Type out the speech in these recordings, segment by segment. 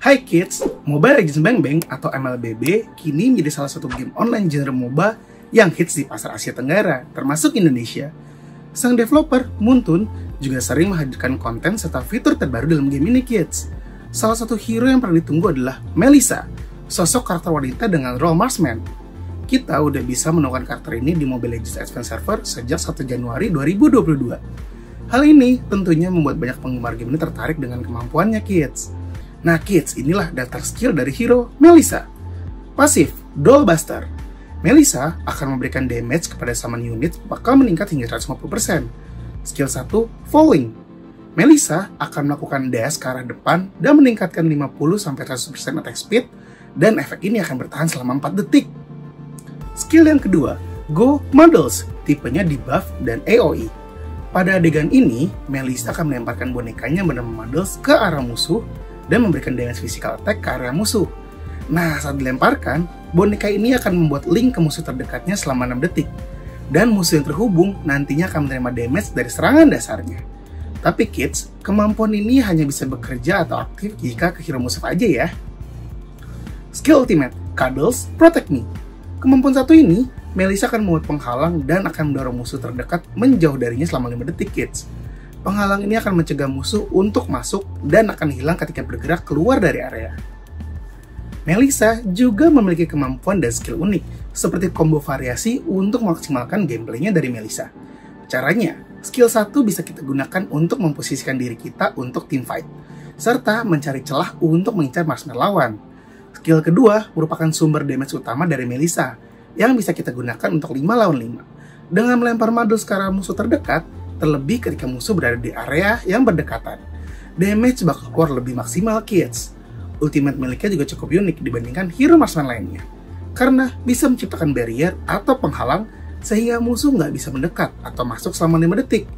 Hai kids, Mobile Legends Bang Bang atau MLBB kini menjadi salah satu game online genre MOBA yang hits di pasar Asia Tenggara, termasuk Indonesia. Sang developer, Muntun, juga sering menghadirkan konten serta fitur terbaru dalam game ini kids. Salah satu hero yang pernah ditunggu adalah Melissa, sosok karakter wanita dengan role marksman. Kita udah bisa menemukan karakter ini di Mobile Legends Advanced Server sejak 1 Januari 2022. Hal ini tentunya membuat banyak penggemar game ini tertarik dengan kemampuannya kids. Nah kids, inilah daftar skill dari hero Melissa. Pasif, Dollbuster. Melissa akan memberikan damage kepada summon unit bakal meningkat hingga 150%. Skill 1, Falling. Melissa akan melakukan dash ke arah depan dan meningkatkan 50-100% attack speed, dan efek ini akan bertahan selama 4 detik. Skill yang kedua, Go Models, tipenya debuff dan AoE. Pada adegan ini, Melissa akan melemparkan bonekanya bernama Models ke arah musuh dan memberikan damage physical attack ke area musuh. Nah, saat dilemparkan, boneka ini akan membuat link ke musuh terdekatnya selama 6 detik. Dan musuh yang terhubung nantinya akan menerima damage dari serangan dasarnya. Tapi kids, kemampuan ini hanya bisa bekerja atau aktif jika ke hero musuh aja ya. Skill Ultimate, Cuddles Protect Me. Kemampuan satu ini, Melissa akan membuat penghalang dan akan mendorong musuh terdekat menjauh darinya selama 5 detik kids. Penghalang ini akan mencegah musuh untuk masuk dan akan hilang ketika bergerak keluar dari area. Melissa juga memiliki kemampuan dan skill unik, seperti combo variasi untuk memaksimalkan gameplaynya dari Melissa. Caranya, skill 1 bisa kita gunakan untuk memposisikan diri kita untuk teamfight, serta mencari celah untuk mengincar marksman lawan. Skill kedua merupakan sumber damage utama dari Melissa, yang bisa kita gunakan untuk 5 lawan 5. Dengan melempar modus ke arah musuh terdekat, terlebih ketika musuh berada di area yang berdekatan, damage bakal keluar lebih maksimal kids. Ultimate miliknya juga cukup unik dibandingkan hero marksman lainnya, karena bisa menciptakan barrier atau penghalang sehingga musuh nggak bisa mendekat atau masuk selama 5 detik.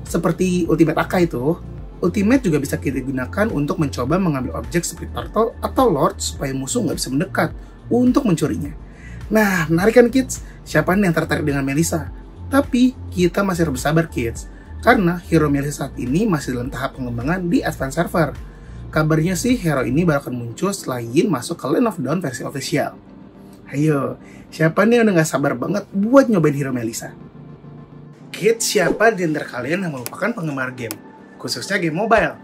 Seperti Ultimate Aka itu, Ultimate juga bisa kita gunakan untuk mencoba mengambil objek seperti Turtle atau Lord supaya musuh nggak bisa mendekat untuk mencurinya. Nah, menarik kan kids? Siapa nih yang tertarik dengan Melissa? Tapi kita masih harus bersabar kids, karena hero Melissa saat ini masih dalam tahap pengembangan di Advanced Server. Kabarnya sih hero ini bakal muncul setelah Yin masuk ke Land of Dawn versi official. Ayo, siapa nih yang udah gak sabar banget buat nyobain hero Melissa? Kids, siapa di antara kalian yang merupakan penggemar game, khususnya game mobile?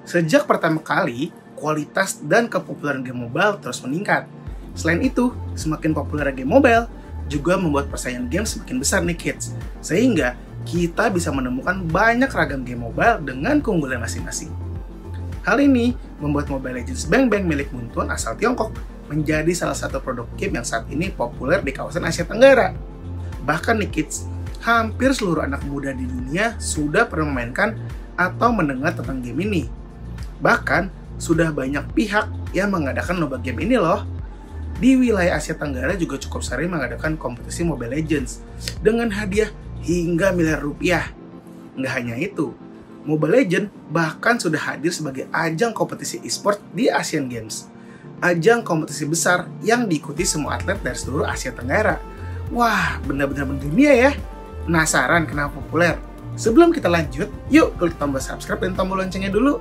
Sejak pertama kali, kualitas dan kepopuleran game mobile terus meningkat. Selain itu, semakin populer game mobile juga membuat persaingan game semakin besar nih kids, sehingga kita bisa menemukan banyak ragam game mobile dengan keunggulan masing-masing. Hal ini membuat Mobile Legends Bang Bang milik Muntun asal Tiongkok menjadi salah satu produk game yang saat ini populer di kawasan Asia Tenggara. Bahkan nih kids, hampir seluruh anak muda di dunia sudah pernah memainkan atau mendengar tentang game ini. Bahkan, sudah banyak pihak yang mengadakan lomba game ini loh. Di wilayah Asia Tenggara juga cukup sering mengadakan kompetisi Mobile Legends dengan hadiah hingga miliar rupiah. Nggak hanya itu, Mobile Legends bahkan sudah hadir sebagai ajang kompetisi e-sport di Asian Games. Ajang kompetisi besar yang diikuti semua atlet dari seluruh Asia Tenggara. Wah, benar-benar mendunia ya. Penasaran kenapa populer? Sebelum kita lanjut, yuk klik tombol subscribe dan tombol loncengnya dulu.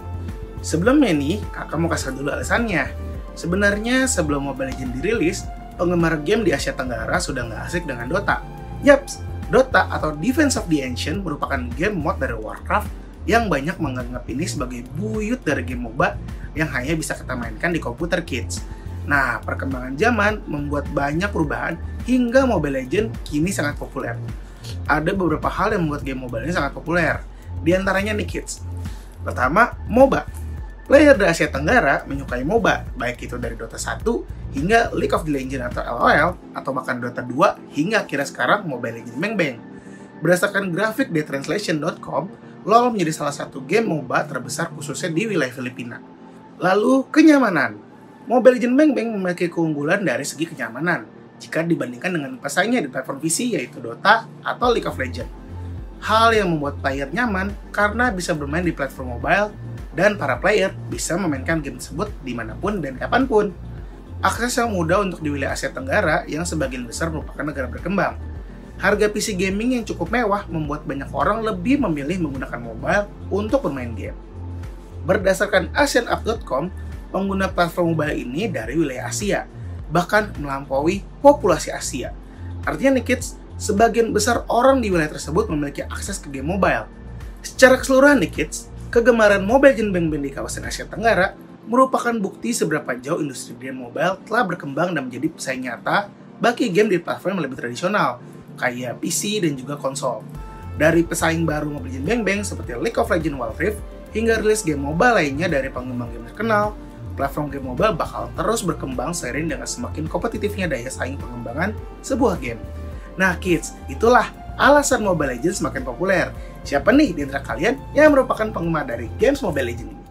Sebelumnya nih, kakak mau kasih dulu alasannya. Sebenarnya sebelum Mobile Legends dirilis, penggemar game di Asia Tenggara sudah nggak asik dengan Dota. Yaps, Dota atau Defense of the Ancient merupakan game mod dari Warcraft yang banyak menganggap ini sebagai buyut dari game MOBA yang hanya bisa kita mainkan di komputer kids. Nah, perkembangan zaman membuat banyak perubahan hingga Mobile Legends kini sangat populer. Ada beberapa hal yang membuat game mobile ini sangat populer. Di antaranya nih kids. Pertama, MOBA. Player dari Asia Tenggara menyukai MOBA, baik itu dari Dota 1 hingga League of Legends atau LOL, atau bahkan Dota 2 hingga akhirnya sekarang Mobile Legends Bang Bang. Berdasarkan grafik di translation.com, LoL menjadi salah satu game MOBA terbesar khususnya di wilayah Filipina. Lalu, kenyamanan. Mobile Legends Bang Bang memiliki keunggulan dari segi kenyamanan jika dibandingkan dengan pesaingnya di platform PC yaitu Dota atau League of Legends. Hal yang membuat player nyaman karena bisa bermain di platform mobile dan para player bisa memainkan game tersebut dimanapun dan kapanpun. Akses yang mudah untuk di wilayah Asia Tenggara yang sebagian besar merupakan negara berkembang. Harga PC gaming yang cukup mewah membuat banyak orang lebih memilih menggunakan mobile untuk bermain game. Berdasarkan AsianUp.com, pengguna platform mobile ini dari wilayah Asia, bahkan melampaui populasi Asia. Artinya nih kids, sebagian besar orang di wilayah tersebut memiliki akses ke game mobile. Secara keseluruhan nih kids, kegemaran Mobile Legends Bang Bang di kawasan Asia Tenggara merupakan bukti seberapa jauh industri game mobile telah berkembang dan menjadi pesaing nyata bagi game di platform yang lebih tradisional, kayak PC dan juga konsol. Dari pesaing baru Mobile Legends Bang Bang seperti League of Legends Wild Rift, hingga rilis game mobile lainnya dari pengembang game terkenal, platform game mobile bakal terus berkembang seiring dengan semakin kompetitifnya daya saing pengembangan sebuah game. Nah kids, itulah alasan Mobile Legends semakin populer. Siapa nih di antara kalian yang merupakan penggemar dari games Mobile Legends ini?